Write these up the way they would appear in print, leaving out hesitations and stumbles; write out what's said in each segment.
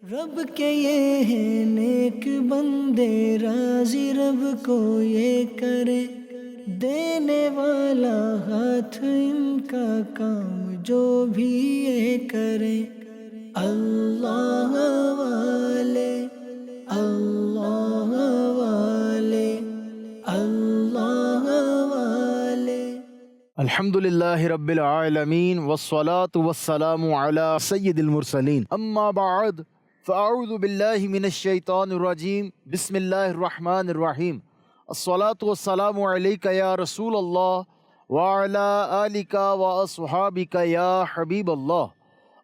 رب کے یہ ہیں نیک بندے، راضی رب کو یہ کرے، دینے والا ہاتھ ان کا کام جو بھی یہ کرے۔ اللہ والے، اللہ والے، اللہ والے۔ الحمد للہ رب العالمین والصلاة والسلام علی سید المرسلین، اما بعد فاعوذ باللہ من الشیطان الرجیم، بسم اللہ الرحمن الرحیم۔ الصلاة والسلام علیک یا رسول اللہ وعلی آلک واصحابک یا حبیب اللہ۔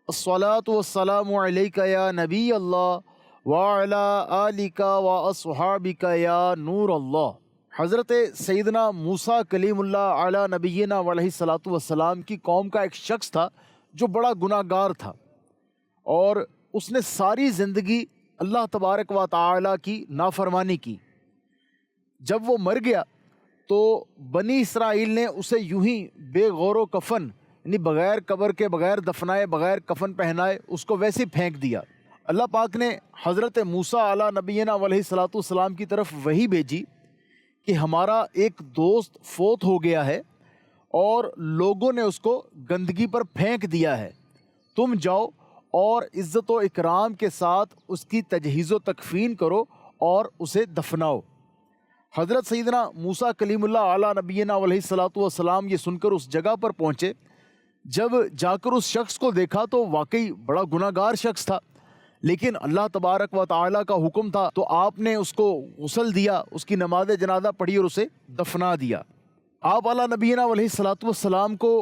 الصلاة والسلام علیک یا نبی اللہ وعلی آلک واصحابک یا نور اللہ۔ حضرت سیدنا موسیٰ کلیم اللہ علی نبینا علیہ الصلاۃ والسلام کی قوم کا ایک شخص تھا جو بڑا گناہ گار تھا، اور اس نے ساری زندگی اللہ تبارک و تعالی کی نافرمانی کی۔ جب وہ مر گیا تو بنی اسرائیل نے اسے یوں ہی بے غور و کفن، یعنی بغیر قبر کے، بغیر دفنائے، بغیر کفن پہنائے اس کو ویسے پھینک دیا۔ اللہ پاک نے حضرت موسیٰ علی نبینا علیہ الصلاۃ والسلام کی طرف وحی بھیجی کہ ہمارا ایک دوست فوت ہو گیا ہے اور لوگوں نے اس کو گندگی پر پھینک دیا ہے، تم جاؤ اور عزت و اکرام کے ساتھ اس کی تجہیز و تکفین کرو اور اسے دفناؤ۔ حضرت سیدنا موسیٰ کلیم اللہ علی نبینا علیہ الصلاۃ والسلام یہ سن کر اس جگہ پر پہنچے۔ جب جا کر اس شخص کو دیکھا تو واقعی بڑا گناہ گار شخص تھا، لیکن اللہ تبارک و تعالیٰ کا حکم تھا تو آپ نے اس کو غسل دیا، اس کی نماز جنازہ پڑھی اور اسے دفنا دیا۔ آپ علی نبینا علیہ الصلاۃ والسلام کو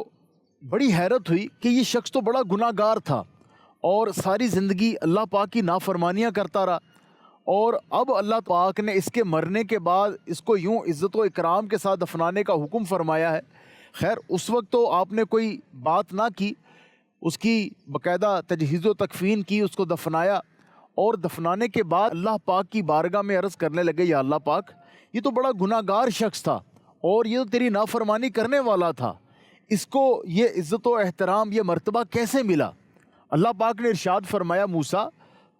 بڑی حیرت ہوئی کہ یہ شخص تو بڑا گناہ گار تھا اور ساری زندگی اللہ پاک کی نافرمانیاں کرتا رہا، اور اب اللہ پاک نے اس کے مرنے کے بعد اس کو یوں عزت و اکرام کے ساتھ دفنانے کا حکم فرمایا ہے۔ خیر اس وقت تو آپ نے کوئی بات نہ کی، اس کی باقاعدہ تجہیز و تکفین کی، اس کو دفنایا، اور دفنانے کے بعد اللہ پاک کی بارگاہ میں عرض کرنے لگے، یا اللہ پاک یہ تو بڑا گناہ گار شخص تھا اور یہ تو تیری نافرمانی کرنے والا تھا، اس کو یہ عزت و احترام، یہ مرتبہ کیسے ملا؟ اللہ پاک نے ارشاد فرمایا، موسیٰ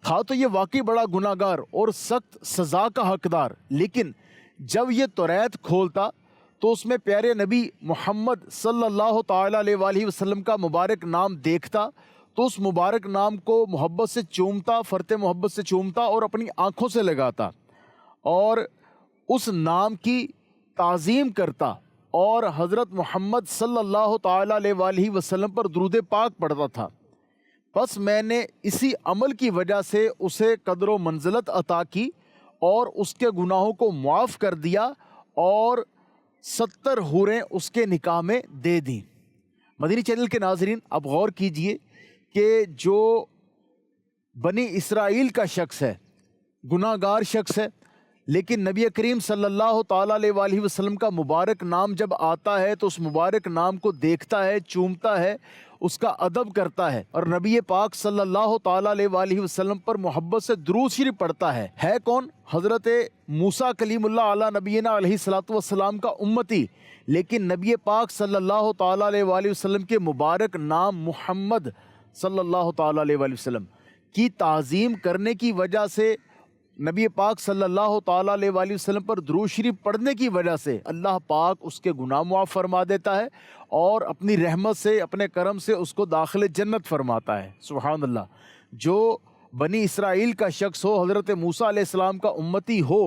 تھا تو یہ واقعی بڑا گناہ گار اور سخت سزا کا حقدار، لیکن جب یہ توریت کھولتا تو اس میں پیارے نبی محمد صلی اللہ تعالیٰ علیہ وآلہ وسلم کا مبارک نام دیکھتا تو اس مبارک نام کو محبت سے چومتا، فرط محبت سے چومتا اور اپنی آنکھوں سے لگاتا اور اس نام کی تعظیم کرتا اور حضرت محمد صلی اللہ تعالیٰ علیہ وآلہ وسلم پر درود پاک پڑھتا تھا۔ بس میں نے اسی عمل کی وجہ سے اسے قدر و منزلت عطا کی اور اس کے گناہوں کو معاف کر دیا اور 70 حوریں اس کے نکاح میں دے دیں۔ مدنی چینل کے ناظرین، اب غور کیجئے کہ جو بنی اسرائیل کا شخص ہے، گناہ گار شخص ہے، لیکن نبی کریم صلی اللہ تعالیٰ علیہ وآلہ وسلم کا مبارک نام جب آتا ہے تو اس مبارک نام کو دیکھتا ہے، چومتا ہے، اس کا ادب کرتا ہے اور نبی پاک صلی اللہ تعالیٰ علیہ وآلہ وسلم پر محبت سے درود شریف پڑھتا ہے کون؟ حضرت موسیٰ کلیم اللہ علی نبینا علیہ الصلاۃ والسلام کا امتی، لیکن نبی پاک صلی اللہ تعالیٰ علیہ وآلہ وسلم کے مبارک نام محمد صلی اللہ تعالیٰ علیہ وآلہ وسلم کی تعظیم کرنے کی وجہ سے، نبی پاک صلی اللہ تعالیٰ علیہ وآلہ وسلم پر درود شریف پڑھنے کی وجہ سے اللہ پاک اس کے گناہ معاف فرما دیتا ہے اور اپنی رحمت سے، اپنے کرم سے اس کو داخل جنت فرماتا ہے۔ سبحان اللہ۔ جو بنی اسرائیل کا شخص ہو، حضرت موسیٰ علیہ السلام کا امتی ہو،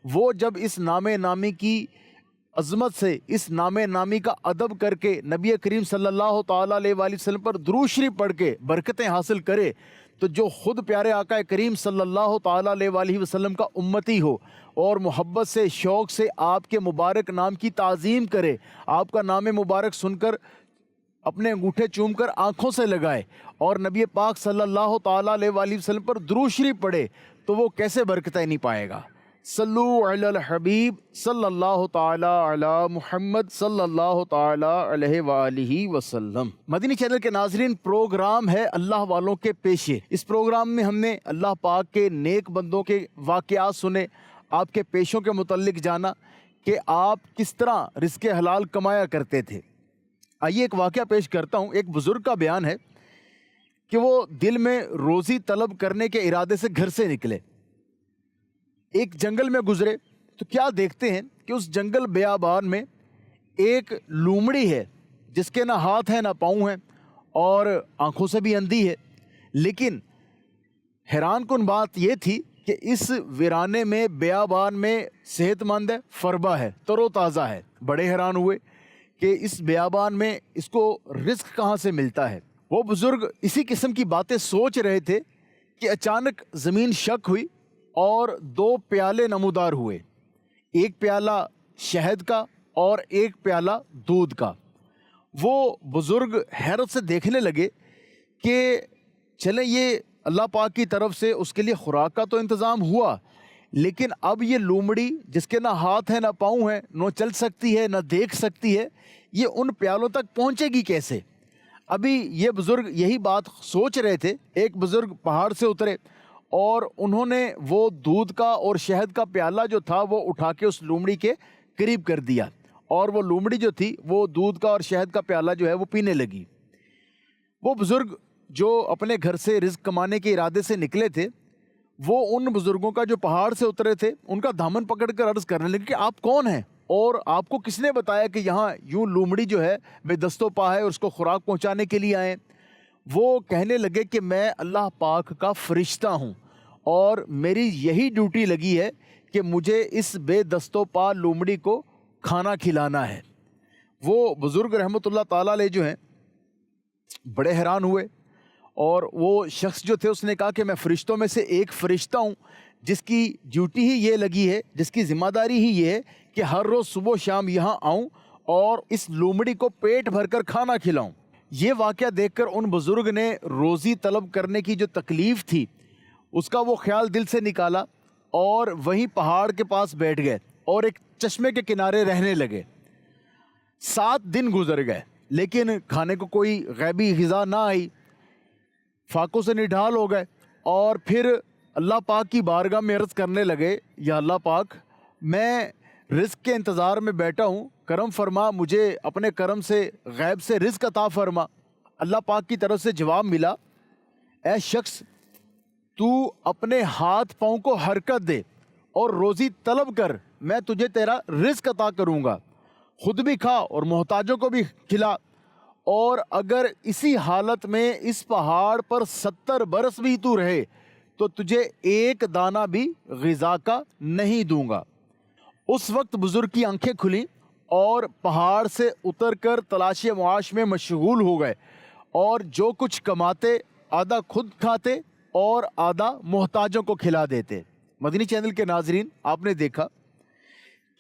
وہ جب اس نام نامی کی عظمت سے، اس نام نامی کا ادب کر کے نبی کریم صلی اللہ تعالیٰ علیہ وآلہ وسلم پر درود شریف پڑھ کے برکتیں حاصل کرے، تو جو خود پیارے آقا کریم صلی اللہ تعالیٰ علیہ وآلہ وسلم کا امتی ہو اور محبت سے، شوق سے آپ کے مبارک نام کی تعظیم کرے، آپ کا نام مبارک سن کر اپنے انگوٹھے چوم کر آنکھوں سے لگائے اور نبی پاک صلی اللہ تعالیٰ علیہ وآلہ وسلم پر درود شریف پڑھے، تو وہ کیسے برکتیں نہیں پائے گا؟ صلو علی الحبیب صلی اللہ تعالی علی محمد صلی اللہ تعالی علیہ وآلہ وسلم۔ مدنی چینل کے ناظرین، پروگرام ہے اللہ والوں کے پیشے۔ اس پروگرام میں ہم نے اللہ پاک کے نیک بندوں کے واقعات سنے، آپ کے پیشوں کے متعلق جانا کہ آپ کس طرح رزق حلال کمایا کرتے تھے۔ آئیے ایک واقعہ پیش کرتا ہوں۔ ایک بزرگ کا بیان ہے کہ وہ دل میں روزی طلب کرنے کے ارادے سے گھر سے نکلے، ایک جنگل میں گزرے تو کیا دیکھتے ہیں کہ اس جنگل بیابان میں ایک لومڑی ہے جس کے نہ ہاتھ ہیں نہ پاؤں ہیں اور آنکھوں سے بھی اندھی ہے، لیکن حیران کن بات یہ تھی کہ اس ویرانے میں بیابان میں صحت مند ہے، فربا ہے، تر و تازہ ہے۔ بڑے حیران ہوئے کہ اس بیابان میں اس کو رزق کہاں سے ملتا ہے۔ وہ بزرگ اسی قسم کی باتیں سوچ رہے تھے کہ اچانک زمین شک ہوئی اور 2 پیالے نمودار ہوئے، ایک پیالہ شہد کا اور ایک پیالہ دودھ کا۔ وہ بزرگ حیرت سے دیکھنے لگے کہ چلیں یہ اللہ پاک کی طرف سے اس کے لیے خوراک کا تو انتظام ہوا، لیکن اب یہ لومڑی جس کے نہ ہاتھ ہے نہ پاؤں ہے، نہ چل سکتی ہے نہ دیکھ سکتی ہے، یہ ان پیالوں تک پہنچے گی کیسے؟ ابھی یہ بزرگ یہی بات سوچ رہے تھے، ایک بزرگ پہاڑ سے اترے اور انہوں نے وہ دودھ کا اور شہد کا پیالہ جو تھا وہ اٹھا کے اس لومڑی کے قریب کر دیا، اور وہ لومڑی جو تھی وہ دودھ کا اور شہد کا پیالہ جو ہے وہ پینے لگی۔ وہ بزرگ جو اپنے گھر سے رزق کمانے کے ارادے سے نکلے تھے، وہ ان بزرگوں کا جو پہاڑ سے اترے تھے ان کا دامن پکڑ کر عرض کرنے لگے کہ آپ کون ہیں اور آپ کو کس نے بتایا کہ یہاں یوں لومڑی جو ہے بے دست و پا ہے اور اس کو خوراک پہنچانے کے لیے آئے؟ وہ کہنے لگے کہ میں اللہ پاک کا فرشتہ ہوں اور میری یہی ڈیوٹی لگی ہے کہ مجھے اس بے دست و پا لومڑی کو کھانا کھلانا ہے۔ وہ بزرگ رحمۃ اللہ تعالیٰ علیہ جو ہیں بڑے حیران ہوئے، اور وہ شخص جو تھے اس نے کہا کہ میں فرشتوں میں سے ایک فرشتہ ہوں جس کی ڈیوٹی ہی یہ لگی ہے، جس کی ذمہ داری ہی یہ ہے کہ ہر روز صبح و شام یہاں آؤں اور اس لومڑی کو پیٹ بھر کر کھانا کھلاؤں۔ یہ واقعہ دیکھ کر ان بزرگ نے روزی طلب کرنے کی جو تکلیف تھی اس کا وہ خیال دل سے نکالا اور وہیں پہاڑ کے پاس بیٹھ گئے اور ایک چشمے کے کنارے رہنے لگے۔ 7 دن گزر گئے لیکن کھانے کو کوئی غیبی غذا نہ آئی، فاقوں سے نڈھال ہو گئے، اور پھر اللہ پاک کی بارگاہ میں عرض کرنے لگے، یا اللہ پاک میں رزق کے انتظار میں بیٹھا ہوں، کرم فرما، مجھے اپنے کرم سے غیب سے رزق عطا فرما۔ اللہ پاک کی طرف سے جواب ملا، اے شخص تو اپنے ہاتھ پاؤں کو حرکت دے اور روزی طلب کر، میں تجھے تیرا رزق عطا کروں گا، خود بھی کھا اور محتاجوں کو بھی کھلا، اور اگر اسی حالت میں اس پہاڑ پر 70 برس بھی تو رہے تو تجھے ایک دانہ بھی غذا کا نہیں دوں گا۔ اس وقت بزرگ کی آنکھیں کھلیں اور پہاڑ سے اتر کر تلاش معاش میں مشغول ہو گئے، اور جو کچھ کماتے آدھا خود کھاتے اور آدھا محتاجوں کو کھلا دیتے۔ مدنی چینل کے ناظرین، آپ نے دیکھا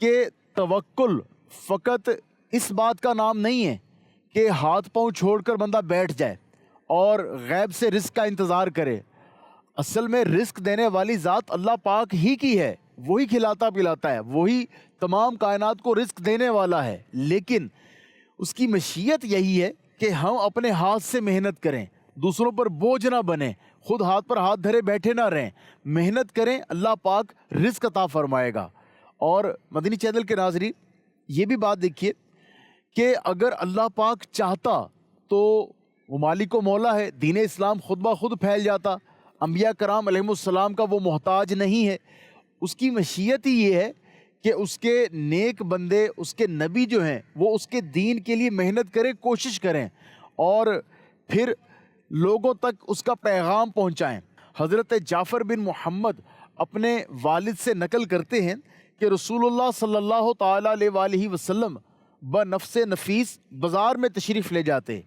کہ توکل فقط اس بات کا نام نہیں ہے کہ ہاتھ پاؤں چھوڑ کر بندہ بیٹھ جائے اور غیب سے رزق کا انتظار کرے۔ اصل میں رزق دینے والی ذات اللہ پاک ہی کی ہے، وہی کھلاتا پلاتا ہے، وہی تمام کائنات کو رزق دینے والا ہے، لیکن اس کی مشیت یہی ہے کہ ہم اپنے ہاتھ سے محنت کریں، دوسروں پر بوجھ نہ بنیں، خود ہاتھ پر ہاتھ دھرے بیٹھے نہ رہیں، محنت کریں، اللہ پاک رزق عطا فرمائے گا۔ اور مدنی چینل کے ناظرین یہ بھی بات دیکھیے کہ اگر اللہ پاک چاہتا تو وہ مالک و مولا ہے، دین اسلام خود بخود پھیل جاتا، انبیاء کرام علیہم السلام کا وہ محتاج نہیں ہے۔ اس کی مشیت ہی یہ ہے کہ اس کے نیک بندے، اس کے نبی جو ہیں وہ اس کے دین کے لیے محنت کریں، کوشش کریں اور پھر لوگوں تک اس کا پیغام پہنچائیں۔ حضرت جعفر بن محمد اپنے والد سے نقل کرتے ہیں کہ رسول اللہ صلی اللہ تعالیٰ علیہ وآلہ وسلم بنفس نفیس بازار میں تشریف لے جاتے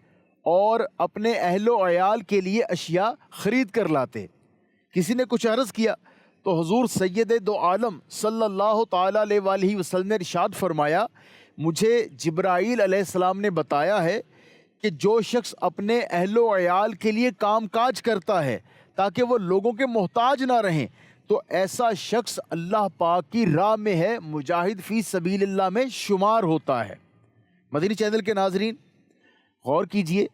اور اپنے اہل و عیال کے لیے اشیاء خرید کر لاتے۔ کسی نے کچھ عرض کیا تو حضور سید دو عالم صلی اللہ تعالیٰ علیہ وآلہ وسلم نے ارشاد فرمایا، مجھے جبرائیل علیہ السلام نے بتایا ہے کہ جو شخص اپنے اہل و عیال کے لیے کام کاج کرتا ہے تاکہ وہ لوگوں کے محتاج نہ رہیں، تو ایسا شخص اللہ پاک کی راہ میں ہے، مجاہد فی سبیل اللہ میں شمار ہوتا ہے۔ مدنی چینل کے ناظرین غور کیجئے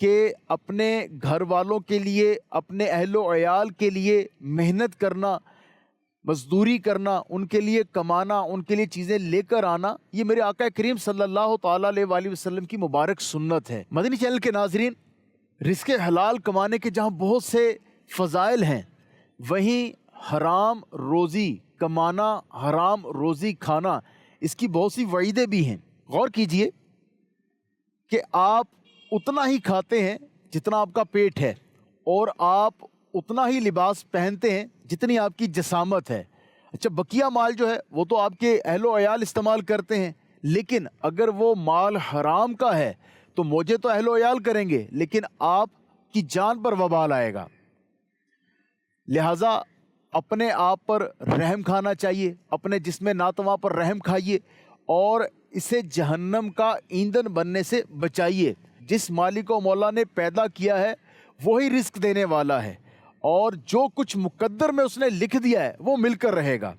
کہ اپنے گھر والوں کے لیے، اپنے اہل و عیال کے لیے محنت کرنا، مزدوری کرنا، ان کے لیے کمانا، ان کے لیے چیزیں لے کر آنا، یہ میرے آقا کریم صلی اللہ تعالیٰ علیہ وآلہ وسلم کی مبارک سنت ہے۔ مدنی چینل کے ناظرین رزق حلال کمانے کے جہاں بہت سے فضائل ہیں، وہیں حرام روزی کمانا، حرام روزی کھانا، اس کی بہت سی وعیدیں بھی ہیں۔ غور کیجئے کہ آپ اتنا ہی کھاتے ہیں جتنا آپ کا پیٹ ہے، اور آپ اتنا ہی لباس پہنتے ہیں جتنی آپ کی جسامت ہے۔ اچھا، بقیہ مال جو ہے وہ تو آپ کے اہل و عیال استعمال کرتے ہیں، لیکن اگر وہ مال حرام کا ہے تو موجے تو اہل و عیال کریں گے، لیکن آپ کی جان پر وبال آئے گا۔ لہٰذا اپنے آپ پر رحم کھانا چاہیے، اپنے جسم ناتواں پر رحم کھائیے، اور اسے جہنم کا ایندھن بننے سے بچائیے۔ جس مالک و مولا نے پیدا کیا ہے وہی رزق دینے والا ہے، اور جو کچھ مقدر میں اس نے لکھ دیا ہے وہ مل کر رہے گا۔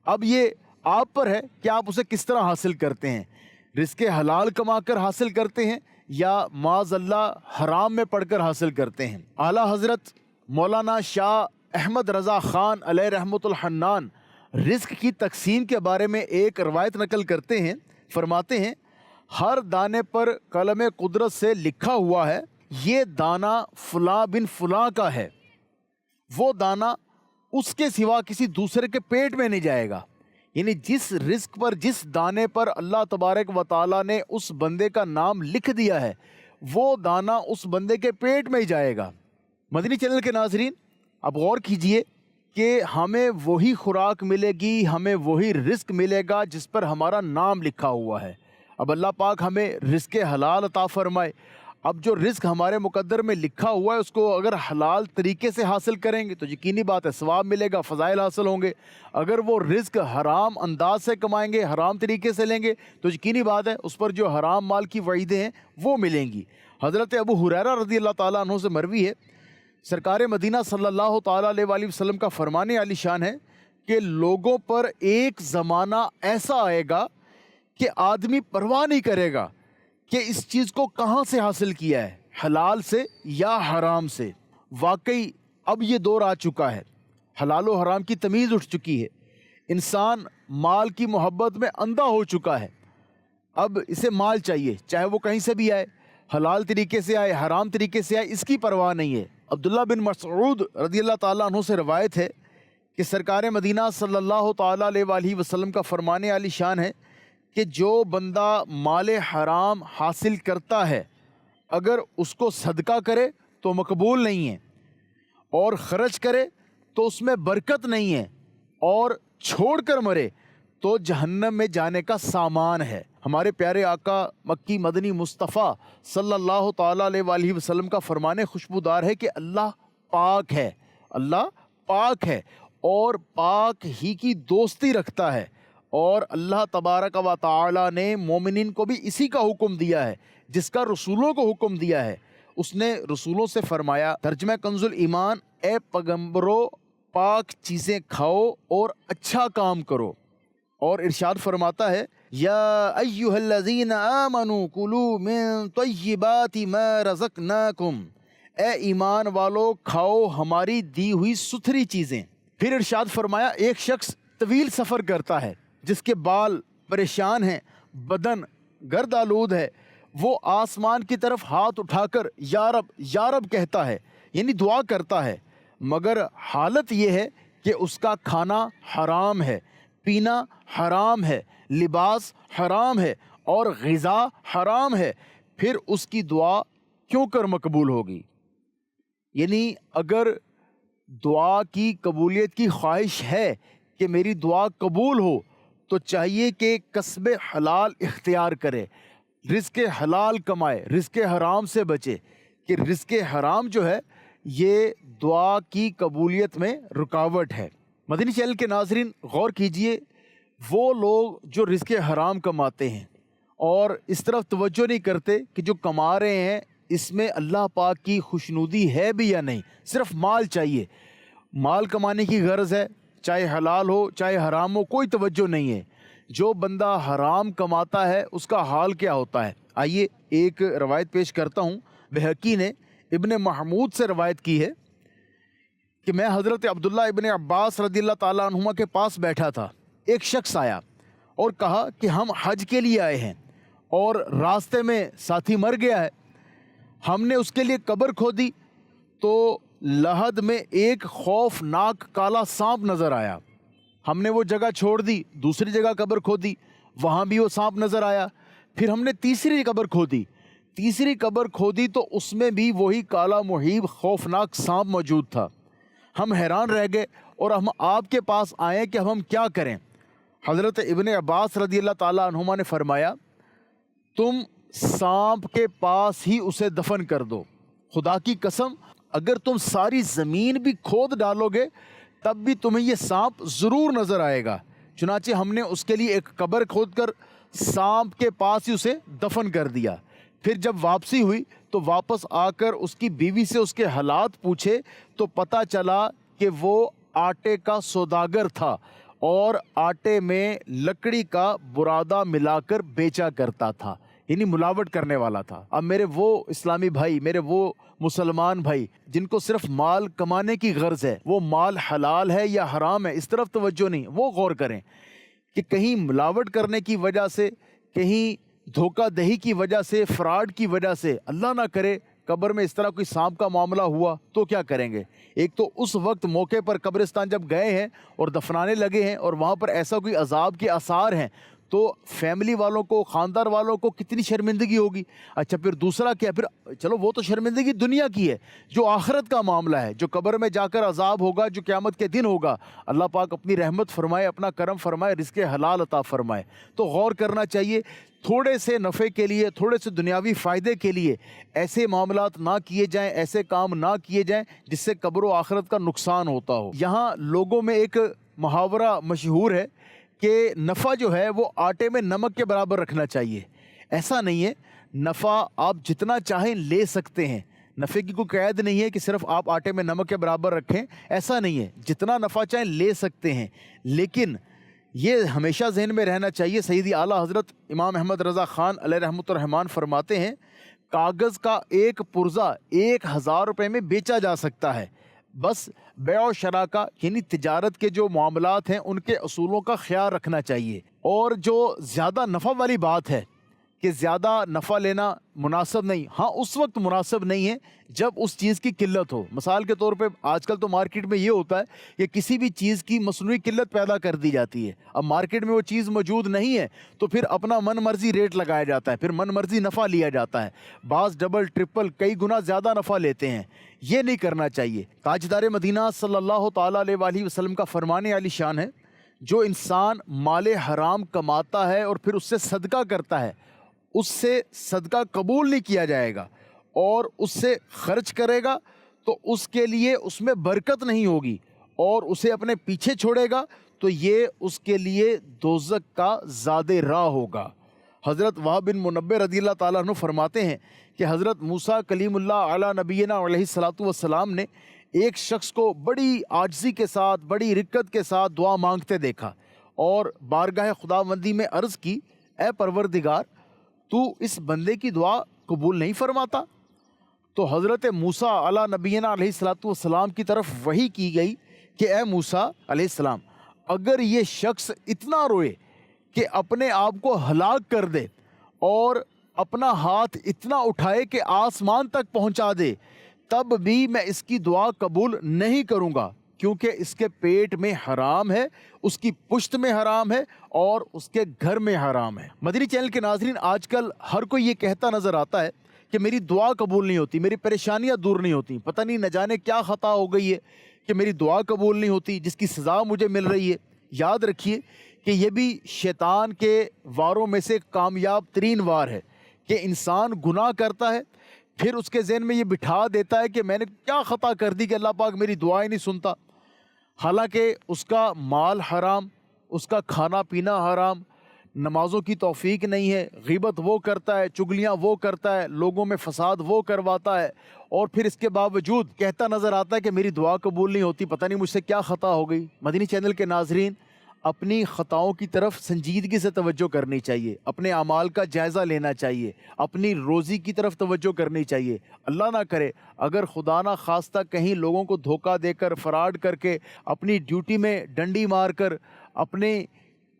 اب یہ آپ پر ہے کہ آپ اسے کس طرح حاصل کرتے ہیں، رزق حلال کما کر حاصل کرتے ہیں یا معاذ اللہ حرام میں پڑھ کر حاصل کرتے ہیں۔ اعلیٰ حضرت مولانا شاہ احمد رضا خان علیہ رحمۃ الحنان رزق کی تقسیم کے بارے میں ایک روایت نقل کرتے ہیں، فرماتے ہیں ہر دانے پر قلم قدرت سے لکھا ہوا ہے یہ دانہ فلاں بن فلاں کا ہے، وہ دانہ اس کے سوا کسی دوسرے کے پیٹ میں نہیں جائے گا۔ یعنی جس رزق پر، جس دانے پر اللہ تبارک و تعالیٰ نے اس بندے کا نام لکھ دیا ہے، وہ دانہ اس بندے کے پیٹ میں ہی جائے گا۔ مدنی چینل کے ناظرین، اب غور کیجئے کہ ہمیں وہی خوراک ملے گی، ہمیں وہی رزق ملے گا جس پر ہمارا نام لکھا ہوا ہے۔ اب اللہ پاک ہمیں رزق حلال عطا فرمائے۔ اب جو رزق ہمارے مقدر میں لکھا ہوا ہے اس کو اگر حلال طریقے سے حاصل کریں گے تو یقینی بات ہے ثواب ملے گا، فضائل حاصل ہوں گے۔ اگر وہ رزق حرام انداز سے کمائیں گے، حرام طریقے سے لیں گے تو یقینی بات ہے اس پر جو حرام مال کی وعیدیں ہیں وہ ملیں گی۔ حضرت ابو ہریرہ رضی اللہ تعالیٰ عنہ سے مروی ہے، سرکار مدینہ صلی اللہ تعالیٰ علیہ وآلہ وسلم کا فرمان عالی شان ہے کہ لوگوں پر ایک زمانہ ایسا آئے گا کہ آدمی پرواہ نہیں کرے گا کہ اس چیز کو کہاں سے حاصل کیا ہے، حلال سے یا حرام سے۔ واقعی اب یہ دور آ چکا ہے، حلال و حرام کی تمیز اٹھ چکی ہے، انسان مال کی محبت میں اندھا ہو چکا ہے۔ اب اسے مال چاہیے، چاہے وہ کہیں سے بھی آئے، حلال طریقے سے آئے، حرام طریقے سے آئے، اس کی پرواہ نہیں ہے۔ عبداللہ بن مسعود رضی اللہ تعالیٰ عنہ سے روایت ہے کہ سرکار مدینہ صلی اللہ تعالیٰ علیہ وآلہ وسلم کا فرمان عالی شان ہے کہ جو بندہ مال حرام حاصل کرتا ہے اگر اس کو صدقہ کرے تو مقبول نہیں ہے، اور خرچ کرے تو اس میں برکت نہیں ہے، اور چھوڑ کر مرے تو جہنم میں جانے کا سامان ہے۔ ہمارے پیارے آقا مکی مدنی مصطفیٰ صلی اللہ تعالیٰ علیہ وآلہ وسلم کا فرمان خوشبودار ہے کہ اللہ پاک ہے، اللہ پاک ہے اور پاک ہی کی دوستی رکھتا ہے، اور اللہ تبارک و تعالیٰ نے مومنین کو بھی اسی کا حکم دیا ہے جس کا رسولوں کو حکم دیا ہے۔ اس نے رسولوں سے فرمایا، ترجمہ کنز الایمان، اے پیغمبرو پاک چیزیں کھاؤ اور اچھا کام کرو، اور ارشاد فرماتا ہے یا ایھا الذین آمنوا کلوا من طیبات ما رزقناکم، اے ایمان والو کھاؤ ہماری دی ہوئی ستھری چیزیں۔ پھر ارشاد فرمایا ایک شخص طویل سفر کرتا ہے، جس کے بال پریشان ہیں، بدن گرد آلود ہے، وہ آسمان کی طرف ہاتھ اٹھا کر یا رب یا رب کہتا ہے، یعنی دعا کرتا ہے، مگر حالت یہ ہے کہ اس کا کھانا حرام ہے، پینا حرام ہے، لباس حرام ہے اور غذا حرام ہے، پھر اس کی دعا کیوں کر مقبول ہوگی؟ یعنی اگر دعا کی قبولیت کی خواہش ہے کہ میری دعا قبول ہو تو چاہیے کہ کسب حلال اختیار کرے، رزق حلال کمائے، رزق حرام سے بچے، کہ رزق حرام جو ہے یہ دعا کی قبولیت میں رکاوٹ ہے۔ مدنی چینل کے ناظرین غور کیجئے، وہ لوگ جو رزق حرام کماتے ہیں اور اس طرف توجہ نہیں کرتے کہ جو کما رہے ہیں اس میں اللہ پاک کی خوشنودی ہے بھی یا نہیں، صرف مال چاہیے، مال کمانے کی غرض ہے، چاہے حلال ہو چاہے حرام ہو، کوئی توجہ نہیں ہے۔ جو بندہ حرام کماتا ہے اس کا حال کیا ہوتا ہے؟ آئیے ایک روایت پیش کرتا ہوں، بہقی نے ابن محمود سے روایت کی ہے کہ میں حضرت عبداللہ ابن عباس رضی اللہ تعالیٰ عنہما کے پاس بیٹھا تھا، ایک شخص آیا اور کہا کہ ہم حج کے لیے آئے ہیں اور راستے میں ساتھی مر گیا ہے۔ ہم نے اس کے لیے قبر کھودی تو لحد میں ایک خوفناک کالا سانپ نظر آیا. ہم نے وہ جگہ چھوڑ دی, دوسری جگہ قبر کھودی, وہاں بھی وہ سانپ نظر آیا. پھر ہم نے تیسری قبر کھودی تو اس میں بھی وہی کالا محیب خوفناک سانپ موجود تھا. ہم حیران رہ گئے اور ہم آپ کے پاس آئے کہ ہم کیا کریں. حضرت ابن عباس رضی اللہ تعالیٰ عنہما نے فرمایا, تم سانپ کے پاس ہی اسے دفن کر دو. خدا کی قسم اگر تم ساری زمین بھی کھود ڈالو گے تب بھی تمہیں یہ سانپ ضرور نظر آئے گا. چنانچہ ہم نے اس کے لیے ایک قبر کھود کر سانپ کے پاس ہی اسے دفن کر دیا. پھر جب واپسی ہوئی تو واپس آ کر اس کی بیوی سے اس کے حالات پوچھے تو پتہ چلا کہ وہ آٹے کا سوداگر تھا اور آٹے میں لکڑی کا برادہ ملا کر بیچا کرتا تھا, یعنی ملاوٹ کرنے والا تھا. اب میرے وہ اسلامی بھائی, میرے وہ مسلمان بھائی جن کو صرف مال کمانے کی غرض ہے, وہ مال حلال ہے یا حرام ہے اس طرف توجہ نہیں, وہ غور کریں کہ کہیں ملاوٹ کرنے کی وجہ سے, کہیں دھوکہ دہی کی وجہ سے, فراڈ کی وجہ سے اللہ نہ کرے قبر میں اس طرح کوئی سانپ کا معاملہ ہوا تو کیا کریں گے. ایک تو اس وقت موقع پر قبرستان جب گئے ہیں اور دفنانے لگے ہیں اور وہاں پر ایسا کوئی عذاب کے آثار ہیں تو فیملی والوں کو, خاندان والوں کو کتنی شرمندگی ہوگی. اچھا پھر دوسرا کیا, پھر چلو وہ تو شرمندگی دنیا کی ہے, جو آخرت کا معاملہ ہے, جو قبر میں جا کر عذاب ہوگا, جو قیامت کے دن ہوگا, اللہ پاک اپنی رحمت فرمائے, اپنا کرم فرمائے, رزق حلال عطا فرمائے. تو غور کرنا چاہیے, تھوڑے سے نفع کے لیے, تھوڑے سے دنیاوی فائدے کے لیے ایسے معاملات نہ کیے جائیں, ایسے کام نہ کیے جائیں جس سے قبر و آخرت کا نقصان ہوتا ہو. یہاں لوگوں میں ایک محاورہ مشہور ہے کہ نفع جو ہے وہ آٹے میں نمک کے برابر رکھنا چاہیے. ایسا نہیں ہے, نفع آپ جتنا چاہیں لے سکتے ہیں, نفع کی کوئی قید نہیں ہے کہ صرف آپ آٹے میں نمک کے برابر رکھیں, ایسا نہیں ہے, جتنا نفع چاہیں لے سکتے ہیں. لیکن یہ ہمیشہ ذہن میں رہنا چاہیے, سیدی اعلیٰ حضرت امام احمد رضا خان علیہ رحمۃ الرحمان فرماتے ہیں, کاغذ کا ایک پرزہ 1000 روپے میں بیچا جا سکتا ہے. بس بیع و شراء کا یعنی تجارت کے جو معاملات ہیں ان کے اصولوں کا خیال رکھنا چاہیے. اور جو زیادہ نفع والی بات ہے کہ زیادہ نفع لینا مناسب نہیں, ہاں اس وقت مناسب نہیں ہے جب اس چیز کی قلت ہو. مثال کے طور پہ آج کل تو مارکیٹ میں یہ ہوتا ہے کہ کسی بھی چیز کی مصنوعی قلت پیدا کر دی جاتی ہے. اب مارکیٹ میں وہ چیز موجود نہیں ہے تو پھر اپنا من مرضی ریٹ لگایا جاتا ہے, پھر من مرضی نفع لیا جاتا ہے. بعض ڈبل ٹرپل کئی گنا زیادہ نفع لیتے ہیں, یہ نہیں کرنا چاہیے. تاجدار مدینہ صلی اللہ تعالیٰ علیہ وآلہ وسلم کا فرمان عالی شان ہے, جو انسان مال حرام کماتا ہے اور پھر اس سے صدقہ کرتا ہے اس سے صدقہ قبول نہیں کیا جائے گا, اور اس سے خرچ کرے گا تو اس کے لیے اس میں برکت نہیں ہوگی, اور اسے اپنے پیچھے چھوڑے گا تو یہ اس کے لیے دوزخ کا زاد راہ ہوگا. حضرت وہب بن منبہ رضی اللہ تعالیٰ عنہ فرماتے ہیں کہ حضرت موسیٰ کلیم اللہ علی نبینا علیہ الصلاۃ والسلام نے ایک شخص کو بڑی عاجزی کے ساتھ, بڑی رکت کے ساتھ دعا مانگتے دیکھا اور بارگاہ خداوندی میں عرض کی, اے پروردگار تو اس بندے کی دعا قبول نہیں فرماتا؟ تو حضرت موسیٰ علی نبینا علیہ الصلاۃ والسلام کی طرف وحی کی گئی کہ اے موسیٰ علیہ السلام, اگر یہ شخص اتنا روئے کہ اپنے آپ کو ہلاک کر دے اور اپنا ہاتھ اتنا اٹھائے کہ آسمان تک پہنچا دے, تب بھی میں اس کی دعا قبول نہیں کروں گا, کیونکہ اس کے پیٹ میں حرام ہے, اس کی پشت میں حرام ہے اور اس کے گھر میں حرام ہے. مدنی چینل کے ناظرین, آج کل ہر کوئی یہ کہتا نظر آتا ہے کہ میری دعا قبول نہیں ہوتی, میری پریشانیاں دور نہیں ہوتی, پتہ نہیں نہ جانے کیا خطا ہو گئی ہے کہ میری دعا قبول نہیں ہوتی, جس کی سزا مجھے مل رہی ہے. یاد رکھیے کہ یہ بھی شیطان کے واروں میں سے کامیاب ترین وار ہے کہ انسان گناہ کرتا ہے, پھر اس کے ذہن میں یہ بٹھا دیتا ہے کہ میں نے کیا خطا کر دی کہ اللہ پاک میری دعا ہی نہیں سنتا. حالانکہ اس کا مال حرام, اس کا کھانا پینا حرام, نمازوں کی توفیق نہیں ہے, غیبت وہ کرتا ہے, چگلیاں وہ کرتا ہے, لوگوں میں فساد وہ کرواتا ہے, اور پھر اس کے باوجود کہتا نظر آتا ہے کہ میری دعا قبول نہیں ہوتی, پتہ نہیں مجھ سے کیا خطا ہو گئی. مدنی چینل کے ناظرین, اپنی خطاؤں کی طرف سنجیدگی سے توجہ کرنی چاہیے, اپنے اعمال کا جائزہ لینا چاہیے, اپنی روزی کی طرف توجہ کرنی چاہیے. اللہ نہ کرے اگر خدا نہ خواستہ کہیں لوگوں کو دھوکہ دے کر, فراڈ کر کے, اپنی ڈیوٹی میں ڈنڈی مار کر, اپنے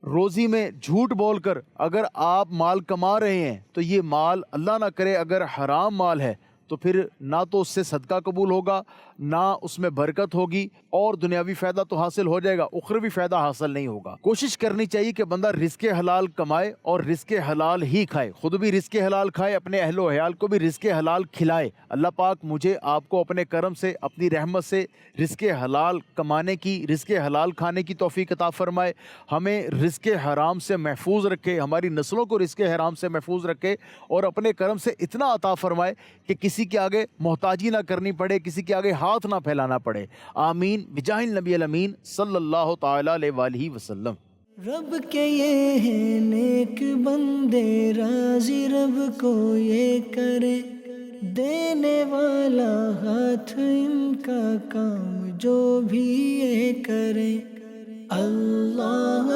روزی میں جھوٹ بول کر اگر آپ مال کما رہے ہیں تو یہ مال اللہ نہ کرے اگر حرام مال ہے تو پھر نہ تو اس سے صدقہ قبول ہوگا، نہ اس میں برکت ہوگی، اور دنیاوی فائدہ تو حاصل ہو جائے گا، اخروی فائدہ حاصل نہیں ہوگا۔ کوشش کرنی چاہیے کہ بندہ رزق حلال کمائے اور رزق حلال ہی کھائے، خود بھی رزق حلال کھائے، اپنے اہل و عیال کو بھی رزق حلال کھلائے۔ اللہ پاک مجھے آپ کو اپنے کرم سے، اپنی رحمت سے رزق حلال کمانے کی، رزق حلال کھانے کی توفیق عطا فرمائے، ہمیں رزق حرام سے محفوظ رکھے، ہماری نسلوں کو رزق حرام سے محفوظ رکھے، اور اپنے کرم سے اتنا عطا فرمائے کہ کسی کے آگے محتاجی نہ کرنی پڑے، کسی کے آگے ہاتھ نہ پھیلانا پڑے۔ آمین بجاہ النبی الامین صلی اللہ تعالی علیہ وآلہ وسلم۔ رب کے یہ ہیں نیک بندے، راضی رب کو یہ کرے، دینے والا ہاتھ ان کا کام جو بھی یہ کرے۔ اللہ